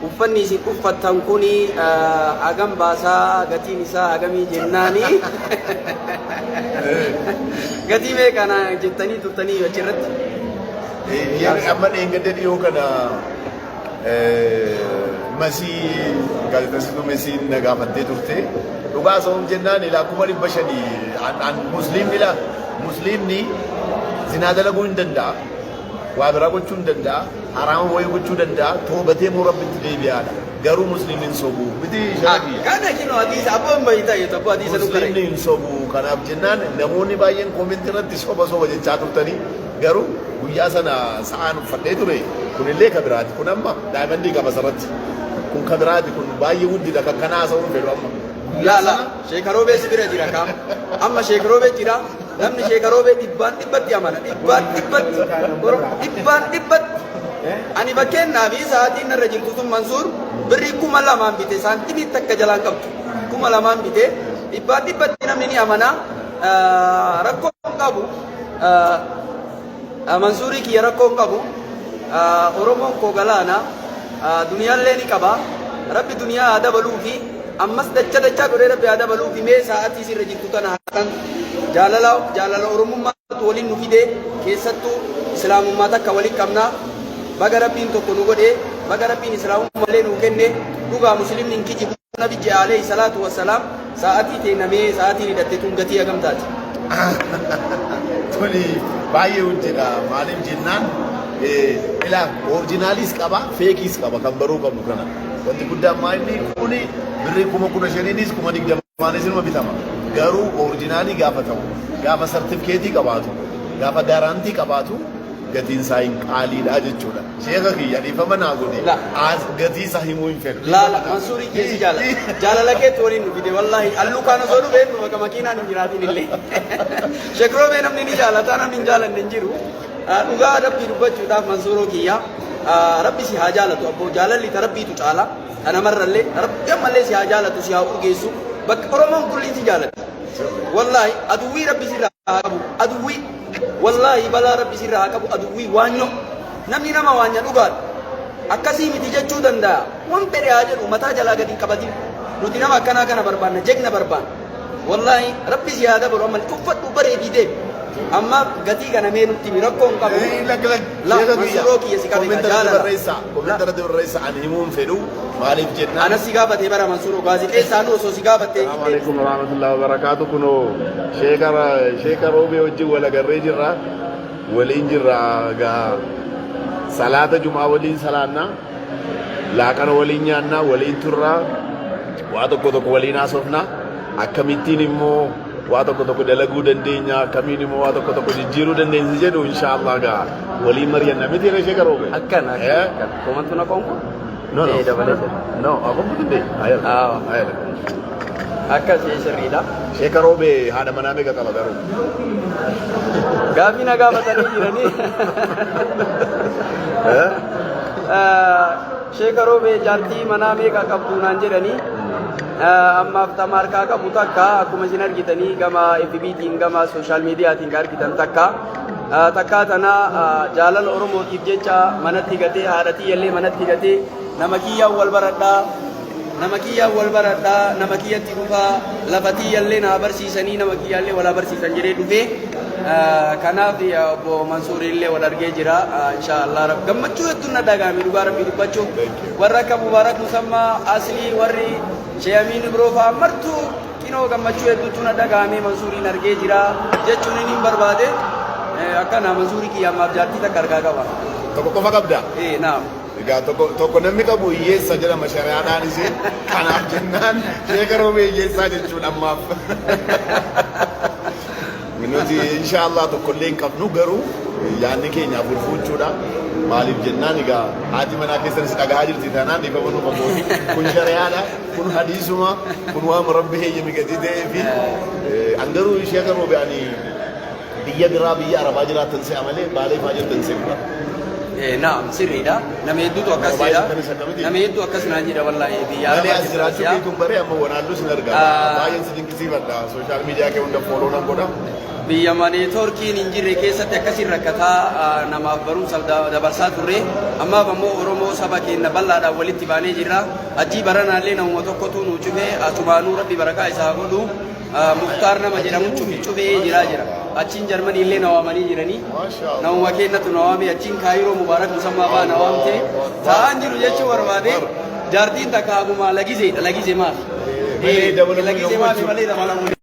uffanni isin uffattan kuni hagam baasaa gatiin isaa hagamii jennaani gatii meeqana jettanii turtanii achirratti amma dheengadde dhiyoo kana masii gaazexeessituu masiin na gaafattee turte dhugaa sababni jennaan ilaa 500 musliimni zinaa dalaguu hin danda'a waa biraa gochuu hin danda'a haraama wayii gochuu danda'a toobatee moo rabbitti deebi'aadha garuu musliimiin sobuu miti shaakii kana kino hadiisa abboon bayitaa yoo ta'u hadiisa nu kare musliimiin sobuu kanaaf jennaan namoonni baay'een koomentii irratti soba jechaa turtanii garuu guyyaa sana sa'aan uffadhee ture kunillee kabiraati kun amma daa'imanii qaba sarratti kun kabiraati kun baay'ee guddida kan kana haasa'uun fedhu amma la sheekaroobee sibira jira kam amma sheekaroobee jira namni sheekaroobee dhibbatti amana dhibbatti ani bakkeennaaf sa'aatiin narra jirtu sun Mansuur birrii 2,000 bite saantimii takka jalaan qabdu 2,000 bite dhibbatti namni ni amana rakkoon qabu Mansuurii kiyya rakkoon qabu Oromoon koo galaana duniyaallee ni qaba rabbi duniyaa haa dabaluufi ammas dachaa godhee rabbi haa dabaluufi mee sa'aatii sirra jirtu tana hakan jaalala Oromummaatu waliin nu fide keessattuu islaamummaa takka waliin qabna baga rabbiin tokko nu godhe baga rabbiin islaamummallee nu kenne dhugaa muslimni hin kijibu nabiyyi alayhi salaatu wassalaam sa'aatii teenamee sa'aatiin hidhatte tun gatii hagamtaati. Tuni baay'ee hojjedha maaliif jennaan ilaa orijinaaliis qaba feekiis qaba kan baruu qabnu kana wanti guddaan maalini kuni birrii 15,000 20,000 ilma bitama garuu orijinaalii gaafa ta'u gaafa sartifikeetii qabaatu gaafa gaaraantii qabaatu gatiin isaa hin qaaliidha jechuudha sheeka kiyya dhiifama naa godhe gatii isaa himuu hin fedhu laala Mansuurii keessi jaalala keetti waliin nu fide wallaahi alluu kaana soo dhufeen nu bakka makiinaan hin jiraatin illee sheekroobee namni ni jaalataa namni hin jaalanne hin jiru dhugaa rabbii dubbachuudhaaf Mansuuroo kiyya rabbi si haa jaalatu abboo jaalalli ta rabbiitu caala kana marrallee rabbi ammallee si haa jaalatu si haa urgeessu bakka Oromoon kulliin si jaalatu wallaahi aduwwii rabbi sirraa haa qabu aduwwii wallahi balaa rabbi sirraa haa qabu aduwwii waanyo namni nama waanya dhugaadha akkasii miti jechuu danda'a waan fedhe haa jedhu mataa jalaa gadi hin qabatin nuti nama akkanaa kana barbaanna jegna barbaanna wallahi rabbi si haa dabalu amma uffadhu bareedii deemi amma gatii kana mee nutti rakkoon qabu Mansuuroo kiyya si qabe jaalala komentara dabarreessa ani himuun fedhu maaliif jennaan anas si gaafatee bara Mansuuroo gaazexeessaan osoo si gaafattee Assalamu alaikum warahmatullahi wabarakatuh kuno sheeka roobee wajjin wal agarree jirra waliin jirra gaa salaata jumaa waliin salaanna laaqana waliin nyaanna waliin turra waa tokko waliin haasofna akkamittiin immoo waa tokko dalaguu dandeenya akkamiin immoo waa tokko jijjiiruu dandeenya jedhu inshallah gaa waliin mari'anna miti sheeka roobee akkana komantu na konko no aku betul deh ayat akka sirriidha sheeka roobee haadha manaa meeqa qaba garuu gaafii na gaafatanii jiranii sheeka roobee jaartii manaa meeqa qabdu naan jedhanii ammaaf tamarkaa qabu takka akkuma isin argitanii gama FB'tiin gama sooshaal miidiyaatiin argitan takka tana jaalala Oromootiif jecha manatti gatee haadhatii illee manatti gatee nama kiyyaan wal baradhaa nama kiyyatti dhufaa lafatii illee na barsiisanii nama kiyyaallee wal barsiisan jedhee dhufee kanaaf obbo Mansuur illee wal argee jira inshallah gammachuu hedduun na dhagaame dhugaa rabbii dubbachuu warra akka Mubaarak Musammaa Aslii warri Sheeyamiin biroo fa'aa martuu kinoo gammachuu hedduutu na dhagaame Mansuuriin argee jira jechuun inni barbaade akkana Mansuurii kiyyaamaaf jaartii takka argaa qaba. Tokko qofa qabda? Naam. Egaa tokko namni qabu hiyyeessa jedhama shari'aadhaan ishee kanaaf jennaan sheeka roobee hiyyeessaa jechuudha ammaaf. Nuti inshallah tokkollee hin qabnu garuu yaadni keenya furfuuchuudha. Maaliif jennaan egaa haati manaa keessanis dhagahaa jirti taanaan dhiifama nu qabooti. Kun shari'aadha, kun hadiisuma, kun waan rabbi heeyyame gadi ta'ee fi angaruu sheeka roobee ani biyya biraa biyya arabaa jiraatan se'a malee baalee fa'aa jirtan se'a. Naam sirriidha. Nama hedduutu akkasidha. Nama hedduu akkas naan jedha wallahi biyya arabaa jiraachuu beekuun baree amma wanaallu sin argaa. Baay'een si dinqisiifadha. Sooshaal miidiyaa kee hunda fooloo nan godha. biyya malee Turkiin hin jirre keessatti akkasiin rakkataa namaaf barumsa dabarsaa turre ammaaf ammoo Oromoo saba keenya bal'aadhaan walitti baanee jirra ajii baranaallee namuma tokkotu nu cufee atubaanuu rabbi barakaa isaa godhu Muktaar nama jedhamu cufee jira achiin Jarmanii illee nawaamanii jiranii namuma keenyatu nawaame achiin Kaayiroo Mubaarak Musammaa baa nawaamte ta'an jiru jechuu barbaade jaartiin takka haguma lagizee maaf lagizee maaf malee dabalamu